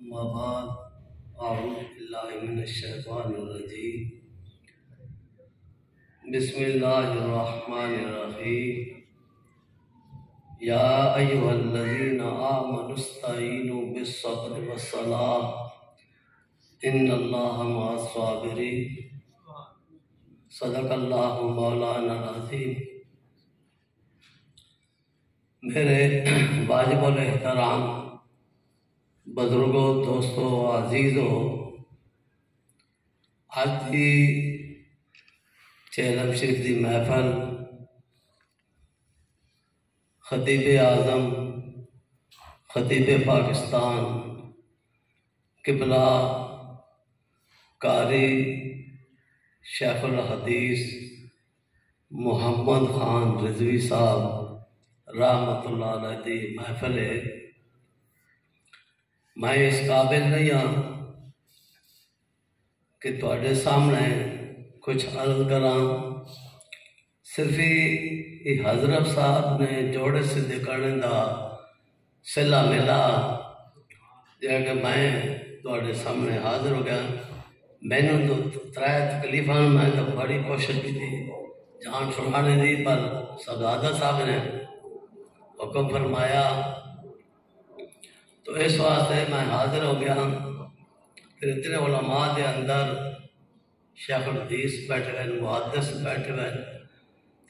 أما بعد أعوذ بالله من الشيطان الرجيم بسم الله الرحمن الرحيم يا أيها الذين آمنوا استعينوا بالصبر والصلاة إن الله مع الصابرين صدق الله مولانا العظيم۔ میرے واجب الاحترام بزرگوں، دوستوں، عزیزوں، آج کی چہلم شریف دی محفل خطیب اعظم، خطیب پاکستان، قبلہ قاری شیخ الحدیث محمد خان رضوی صاحب رحمت اللہ علیہ دی محفل ہے۔ میں اس قابل نہیں ہوں کہ تواڈے سامنے کچھ عرض کراں، صرف یہ حضرت صاحب نے جوڑے سدھے کرنے دا صلہ ملا جے کہ میں تواڈے سامنے حاضر ہو گیا۔ میں نے تو ترائے تکلیفاں میں تو بڑی کوشش کی تھی جان چھڑانے دی، پر صاحبزادہ صاحب نے حکم فرمایا تو اس واسطے میں حاضر ہو گیا۔ پھر اتنے علماء دے اندر شیخ الحدیث بیٹھے ہوئے، محدث بیٹھے ہوئے،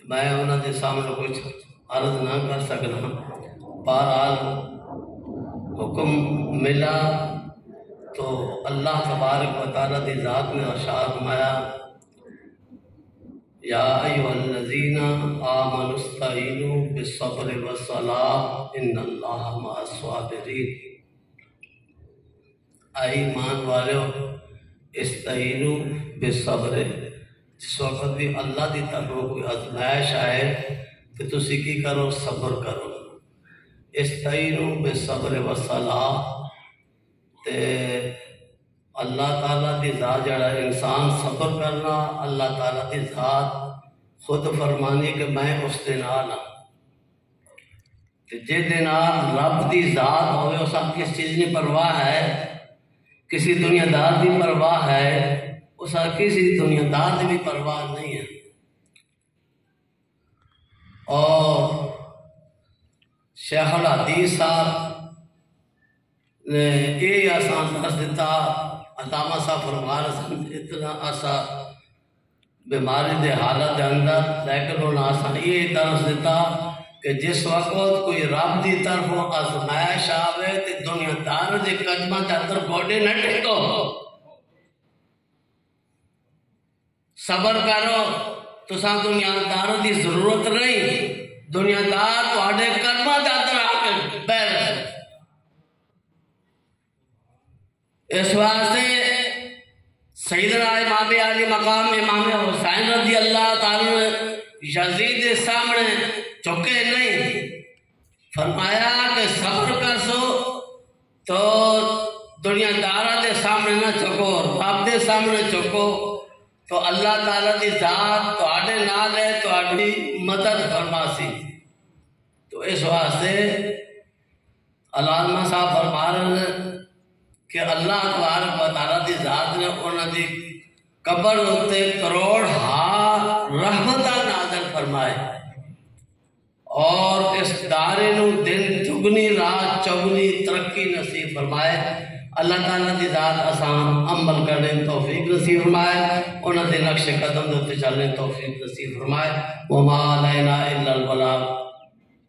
میں انہوں دے سامنے کچھ عرض نہ کر سکنا۔ بہرحال حکم ملا تو اللہ تبارک و تعالیٰ دی ذات نے ارشاد فرمایا یا ایھا الذین آمنوا استعینوا بالصبر والصلاۃ ان اللہ مع الصابرین۔ اے ایمان والو، استعینوا بالصبر، جس وقت بھی اللہ دی طرف کوئی آزمائش آئے تو تسی کی کرو؟ صبر کرو۔ استعینوا بالصبر والصلاۃ، تے اللہ تعالیٰ دی ذات جڑا انسان صبر کرنا، اللہ تعالیٰ دی ذات خود فرمانی کہ میں اس دے نال ہاں۔ جے دے نال رب دی ذات ہوئے، اس آپ کس چیز کی پرواہ ہے؟ کسی دنیا دار دی پرواہ ہے؟ اس آپ کسی دنیا دار دی بھی پرواہ نہیں ہے۔ اور شیخ الحدیث صاحب نے یہ آسان درس دیتا، علامہ صاحب فرما رہے سن اتنا آسا بیماری دے حالت دے اندر، لیکن انہوں نے آسان یہ درس دیتا کہ جس وقت کوئی رب دی طرف آزمائش آوے تے دنیا دار دے قدمہ دے اندر گوڑے نہ ٹھیکو، صبر کرو۔ تو ساں دنیا دار دی ضرورت نہیں، دنیا دار تو آڑے قدمہ دے اندر آکے بیٹھ۔ اس واسطے سیدنا امام علی مقام امام حسین رضی اللہ تعالیٰ یزید کے سامنے چکے نہیں، فرمایا کہ صبر کر سو تو دنیا دارہ دے سامنے نہ چکو، رب دے سامنے چکو تو اللہ تعالیٰ دی ذات تو آڑے نال ہے، تو آڑی مدد فرماسی۔ تو اس واسطے علامہ صاحب فرما رہے ہیں کہ اللہ تبارک و تعالیٰ دی ذات نے انہوں دی قبر ہوتے کروڑ ہار رحمتہ نازل فرمائے، اور اس دارے نو دن چگنی رات چگنی ترقی نصیب فرمائے۔ اللہ تعالیٰ دی ذات آسان عمل کرنے توفیق نصیب فرمائے، انہوں دے نقش قدم دوتے چلنے توفیق نصیب فرمائے۔ وما علینا الا البلاغ۔